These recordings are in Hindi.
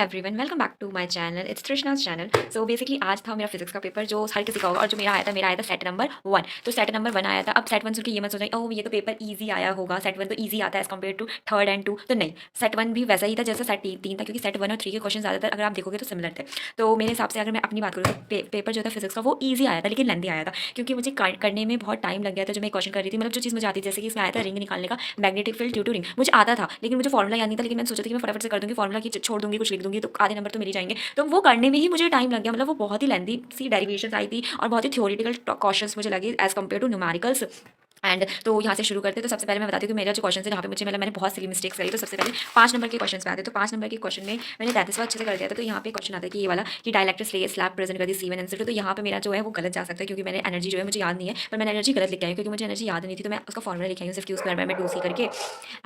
Everyone, welcome back to my channel. It's तृष्णा's चैनल। सो बेसिकली आज था मेरा फिजिक्स का पेपर जो हर किसी का होगा और जो मेरा आया था सेट नंबर 1। तो सेट नंबर 1 आया था। अब सेट 1 सुन के ये मत सोचना ओह ये तो पेपर इजी आया होगा, सेट 1 तो इजी आता है as compared to third and 2। तो नहीं, सेट 1 भी वैसा ही था जैसा सेट 3 था, क्योंकि सेट 1 और 3 के क्वेश्चन ज़्यादातर अगर आप देखोगे तो सिमिलर थे। तो मेरे हिसाब से अगर मैं अपनी बात करूँ तो पेपर जो था फिजिक्स का वो ईजी आया था, लेकिन लेंदी आया था क्योंकि मुझे करने में बहुत टाइम लग गया था। जो मैं क्वेश्चन कर रही थी, मतलब जो चीज़ मुझे आती थी, जैसे कि इसमें आया था रिंग निकालने का, magnetic field due to ring, मुझे आता था लेकिन मुझे फॉर्मुला याद नहीं था। लेकिन मैंने सोचा था कि मैं फटाफट से कर दूंगी, फॉर्मुला की छोड़ दूंगी, कुछ लिख दूंगी तो आधे नंबर तो मिल ही जाएंगे। तो वो करने में ही मुझे टाइम लग गया, मतलब वो बहुत ही लेंदी सी डेरिवेशंस आई थी और बहुत ही थ्योरेटिकल क्वेश्चंस मुझे लगे as compared to numericals. And तो यहाँ से शुरू करते हैं। तो सबसे पहले मैं बताती हूँ कि मेरा जो क्वेश्चन है जहाँ पे मुझे मतलब मैंने बहुत सारी मिस्टेक्स करी। तो सबसे पहले 5 नंबर के क्वेश्चन पे आते हैं। तो 5 नंबर के क्वेश्चन में मैंने 33वां अच्छे से कर दिया था। तो यहाँ पे क्वेश्चन आता है कि ये वाला कि डायलेक्ट्रिक स्लैब प्रेजेंट कर दी C1 एंड तो यहाँ पे मेरा जो है वो गलत जा सकता है, क्योंकि मैंने एनर्जी जो है मुझे याद नहीं है, पर मैंने एनर्जी गलत लिख आई क्योंकि मुझे एनर्जी याद नहीं थी। तो मैं उसका फॉर्मुला लिखाई हूँ सिर्फ Q² 2C करके।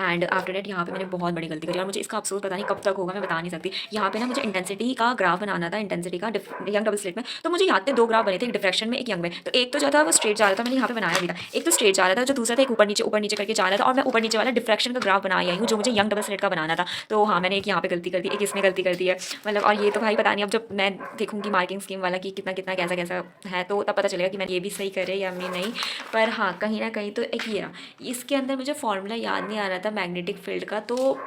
एंड आफ्टर डेट यहाँ पे मैंने बहुत बड़ी गलती करी और मुझे इसका अफसोस पता नहीं कब तक होगा, मैं बता नहीं सकती। यहाँ पे ना मुझे इंटेंसिटी का ग्राफ बनाना था, इंटेंसिटी का यंग डबल स्लिट में। तो मुझे याद थे 2 ग्राफ बने थे, एक डिफ्रैक्शन में एक यंग में। तो एक तो जो था वो स्ट्रेट जा रहा था, मैंने यहाँ पे बनाया भी था। एक तो स्ट्रेट जा रहा था, जो दूसरा था एक ऊपर नीचे करके जा रहा था, और मैं ऊपर नीचे वाला डिफ्रैक्शन का ग्राफ बना आई हूँ जो मुझे यंग डबल स्लिट का बनाना था। तो हाँ, मैंने एक यहाँ पे गलती कर दी, एक इसमें गलती कर दी है मतलब। और ये तो भाई पता नहीं, अब जब मैं देखूंगी मार्किंग स्कीम वाला कि कितना कितना कैसा कैसा है तो तब पता चलेगा कि मैंने ये भी सही करे या मैं नहीं। पर हाँ, कहीं ना कहीं तो एक ये रहा, इसके अंदर मुझे फॉर्मूला याद नहीं आ रहा था मैग्नेटिक फील्ड का, तो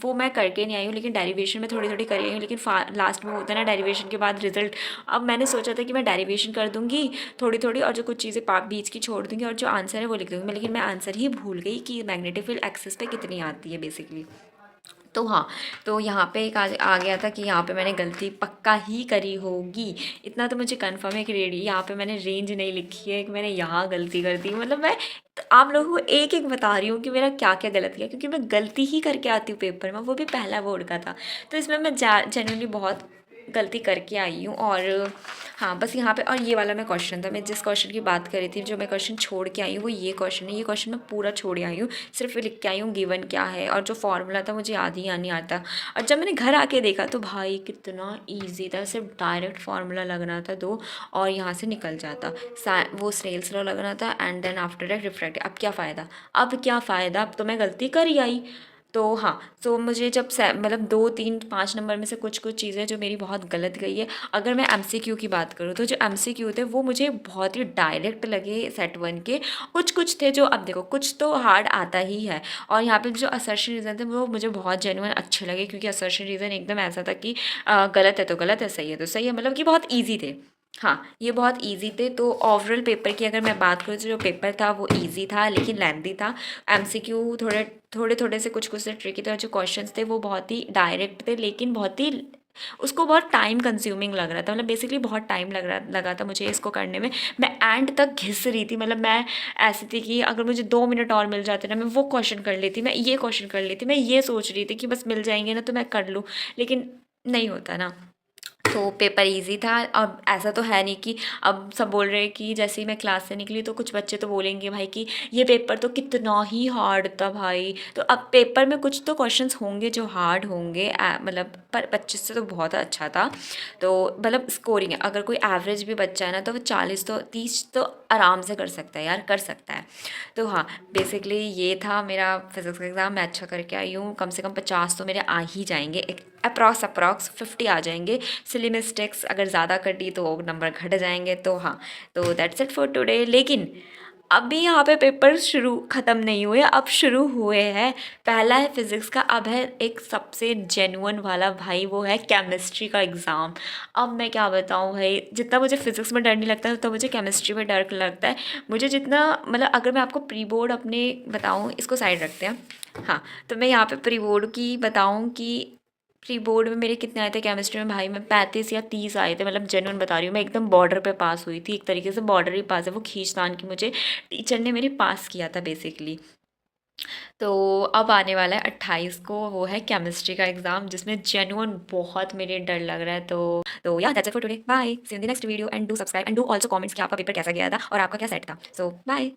वो मैं करके नहीं आई हूँ। लेकिन डेरिवेशन में थोड़ी थोड़ी करी आई हूँ, लेकिन लास्ट में होता है ना डेरिवेशन के बाद रिजल्ट। अब मैंने सोचा था कि मैं डेरिवेशन कर दूंगी थोड़ी थोड़ी और जो कुछ चीज़ें बीच की छोड़ दूंगी और जो आंसर है वो लिख दूंगी मैं, लेकिन मैं आंसर ही भूल गई कि मैग्नेटिक फील्ड एक्सिस पे कितनी आती है बेसिकली। तो हाँ, तो यहाँ पे एक आ गया था कि यहाँ पे मैंने गलती पक्का ही करी होगी। इतना तो मुझे कंफर्म है कि रेडी यहाँ पे मैंने रेंज नहीं लिखी है, कि मैंने यहाँ गलती कर दी। मतलब मैं आप लोगों को एक एक बता रही हूँ कि मेरा क्या क्या गलत किया, क्योंकि मैं गलती ही करके आती हूँ पेपर में, वो भी पहला बोर्ड का था। तो इसमें मैं जेन्युइनली बहुत गलती करके आई हूँ। और हाँ, बस यहाँ पे और ये वाला मैं क्वेश्चन था, मैं जिस क्वेश्चन की बात करी थी, जो मैं क्वेश्चन छोड़ के आई हूँ वो ये क्वेश्चन है। ये क्वेश्चन मैं पूरा छोड़ आई हूँ, सिर्फ लिख के आई हूँ गिवन क्या है, और जो फॉर्मूला था मुझे याद ही नहीं आता। और जब मैंने घर आके देखा तो भाई कितना ईजी था, सिर्फ डायरेक्ट फार्मूला लगना था 2 और यहाँ से निकल जाता। वो स्नेल्स लॉ लगना था and then after that refract. अब क्या फ़ायदा, अब क्या फ़ायदा, अब तो मैं गलती कर ही आई। तो हाँ, तो मुझे जब मतलब 2 3 5 नंबर में से कुछ कुछ चीज़ें जो मेरी बहुत गलत गई है। अगर मैं MCQ की बात करूँ तो जो MCQ थे वो मुझे बहुत ही डायरेक्ट लगे सेट 1 के। कुछ कुछ थे जो, अब देखो कुछ तो हार्ड आता ही है, और यहाँ पे जो असर्शन रीज़न थे वो मुझे बहुत जेन्युइन अच्छे लगे, क्योंकि असर्शन रीज़न एकदम ऐसा था कि गलत है तो गलत है, सही है तो सही है, मतलब कि बहुत ईजी थे। हाँ, ये बहुत इजी थे। तो ओवरऑल पेपर की अगर मैं बात करूँ तो जो पेपर था वो इजी था लेकिन लेंथी था। MCQ थोड़े थोड़े थोड़े से कुछ कुछ से ट्रिकी थे, और जो क्वेश्चंस थे वो बहुत ही डायरेक्ट थे लेकिन बहुत ही उसको बहुत टाइम कंज्यूमिंग लग रहा था, मतलब बेसिकली बहुत टाइम लगा था मुझे इसको करने में। मैं एंड तक घिस रही थी, मतलब मैं ऐसी थी कि अगर मुझे 2 मिनट और मिल जाते ना मैं वो क्वेश्चन कर लेती, मैं ये क्वेश्चन कर लेती, मैं ये सोच रही थी कि बस मिल जाएंगे ना तो मैं कर लूँ, लेकिन नहीं होता ना। तो पेपर इजी था। अब ऐसा तो है नहीं कि अब सब बोल रहे हैं कि जैसे ही मैं क्लास से निकली तो कुछ बच्चे तो बोलेंगे भाई कि ये पेपर तो कितना ही हार्ड था भाई। तो अब पेपर में कुछ तो क्वेश्चंस होंगे जो हार्ड होंगे, मतलब पर 25 से तो बहुत अच्छा था। तो मतलब स्कोरिंग है, अगर कोई एवरेज भी बच्चा है ना तो वो 40 तो 30 तो आराम से कर सकता है यार, कर सकता है। तो हाँ, बेसिकली ये था मेरा फिज़िक्स का एग्ज़ाम। मैं अच्छा करके आई हूँ, कम से कम 50 तो मेरे आ ही जाएंगे, एक अप्रॉक्स 50 आ जाएंगे। सिली मिस्टेक्स अगर ज़्यादा कर दी तो नंबर घट जाएंगे। तो हाँ, तो दैट्स इट फॉर टुडे। लेकिन अभी यहाँ पे पेपर शुरू ख़त्म नहीं हुए, अब शुरू हुए हैं। पहला है फिज़िक्स का, अब है एक सबसे जेन्युइन वाला भाई, वो है केमिस्ट्री का एग्ज़ाम। अब मैं क्या बताऊँ भाई, जितना मुझे फिज़िक्स में डर नहीं लगता तो मुझे केमिस्ट्री में डर लगता है। मुझे जितना मतलब अगर मैं आपको प्री बोर्ड अपने बताऊँ, इसको साइड रखते हैं। हाँ, तो मैं यहाँ पे प्री बोर्ड की बताऊँ कि प्री बोर्ड में मेरे कितने आए थे केमिस्ट्री में भाई, मैं 35 या 30 आए थे, मतलब जेन्युइन बता रही हूँ। मैं एकदम बॉर्डर पे पास हुई थी, एक तरीके से बॉर्डर ही पास है, वो खींचतान की मुझे टीचर ने मेरे पास किया था बेसिकली। तो अब आने वाला है 28 को, वो है केमिस्ट्री का एग्ज़ाम जिसमें जेन्युइन बहुत मेरे डर लग रहा है। तो या that's it for today, bye, see you in the next video and do subscribe and do also comments कि आपका पेपर कैसा गया था और आपका क्या सेट था। सो बाय।